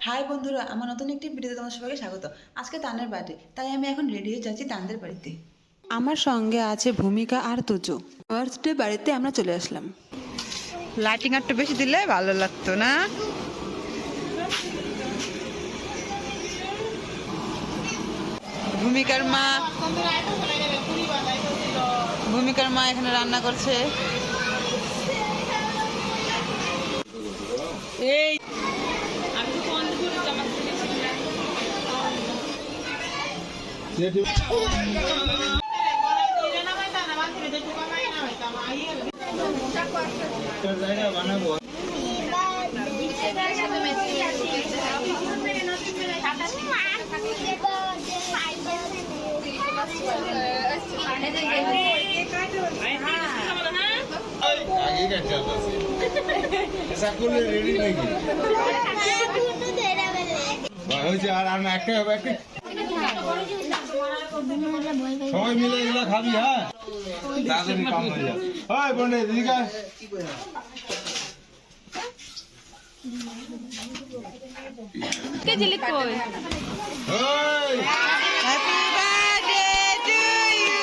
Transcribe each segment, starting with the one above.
High বন্ধুরা, আমার নতুন একটি ভিডিওতে তোমাদের সবাইকে স্বাগত। আজকে তানের বার্থডে, তাই আমি এখন রেডি হয়ে যাচ্ছি তানদের বাড়িতে। আমার সঙ্গে আছে ভূমিকা আর তুজো। বার্থডে বাড়িতে আমরা চলে আসলাম। লাইটিং একটু বেশি দিলে ভালো লাগতো না? ভূমিকার মা এখানে রান্না করছে। এই সবাই মিলে এগুলো খাবি, হ্যাঁ তাড়াতাড়ি কাম হয়ে যায়। ওই পন্ডিত এদিকে আয়। ওই happy birthday to you,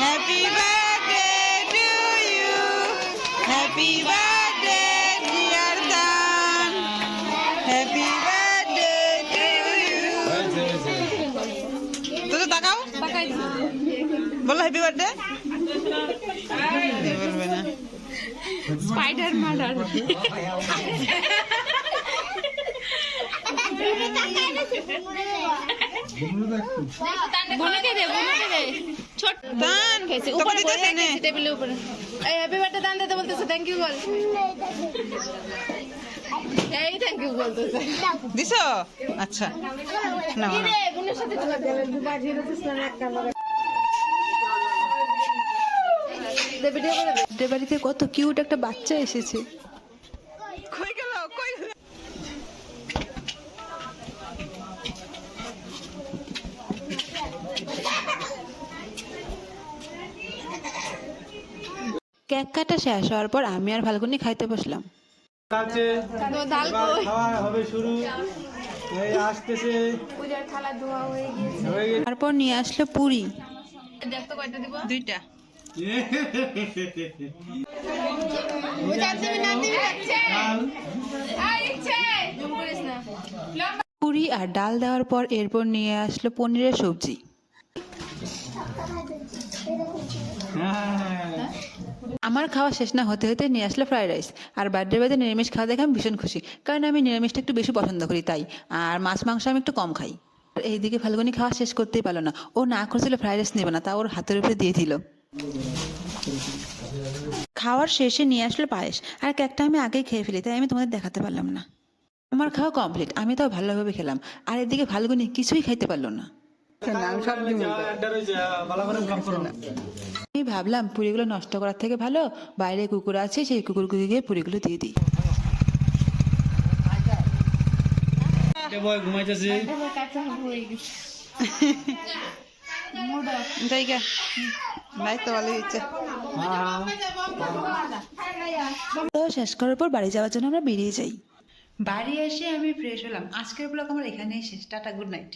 happy birthday to you, happy birthday dear Tan, happy birthday to you. তো তাকাও, বলো হ্যাপি বার্থডে। বলবে না, স্পাইডার মার্ডার। দিছো? আচ্ছা না বাড়িতে কত কিউট একটা বাচ্চা এসেছে। কই গেল, কই গেল? কেক কাটা শেষ হওয়ার পর আমি আর ফাল্গুনি খাইতে বসলাম। খাওয়া হবে শুরু, এই আসতেছে। তারপর নিয়ে আসলো পুরি। দুইটা। পুরি আর ডাল দেওয়ার পর এরপর নিয়ে আসলো পনিরের সবজি। আমার খাওয়া শেষ না হতে হতে নিয়ে আসলো ফ্রাইড রাইস। আর বার্থডে বাদে নিরামিষ খাওয়া দেখে আমি ভীষণ খুশি, কারণ আমি নিরামিষটা একটু বেশি পছন্দ করি তাই। আর মাছ মাংস আমি একটু কম খাই। আর এইদিকে ফাল্গুনি খাওয়া শেষ করতেই পারলো না। ও না করছিল ফ্রাইড রাইস নেবে না, তা ওর হাতের উপরে দিয়ে দিল। খাওয়ার শেষে নিয়ে আসলো পায়েস। আর কেকটা আমি আগেই খেয়ে ফেলি, তাই আমি তোমাদের দেখাতে পারলাম না। আমার খাওয়া কমপ্লিট, আমি তাও ভালোভাবে খেলাম। আর এদিকে ফাল্গুনি কিছুই খাইতে পারলো না। আমি ভাবলাম পুরিগুলো নষ্ট করার থেকে ভালো বাইরে কুকুর আছে, সেই কুকুরগুলো গিয়ে পুরিগুলো দিয়ে দিই। তো শেষ করার পর বাড়ি যাওয়ার জন্য আমরা বেরিয়ে যাই। বাড়ি এসে আমি ফ্রেশ হলাম। আজকের ব্লগ আমার এখানেই শেষ। Tata, good night.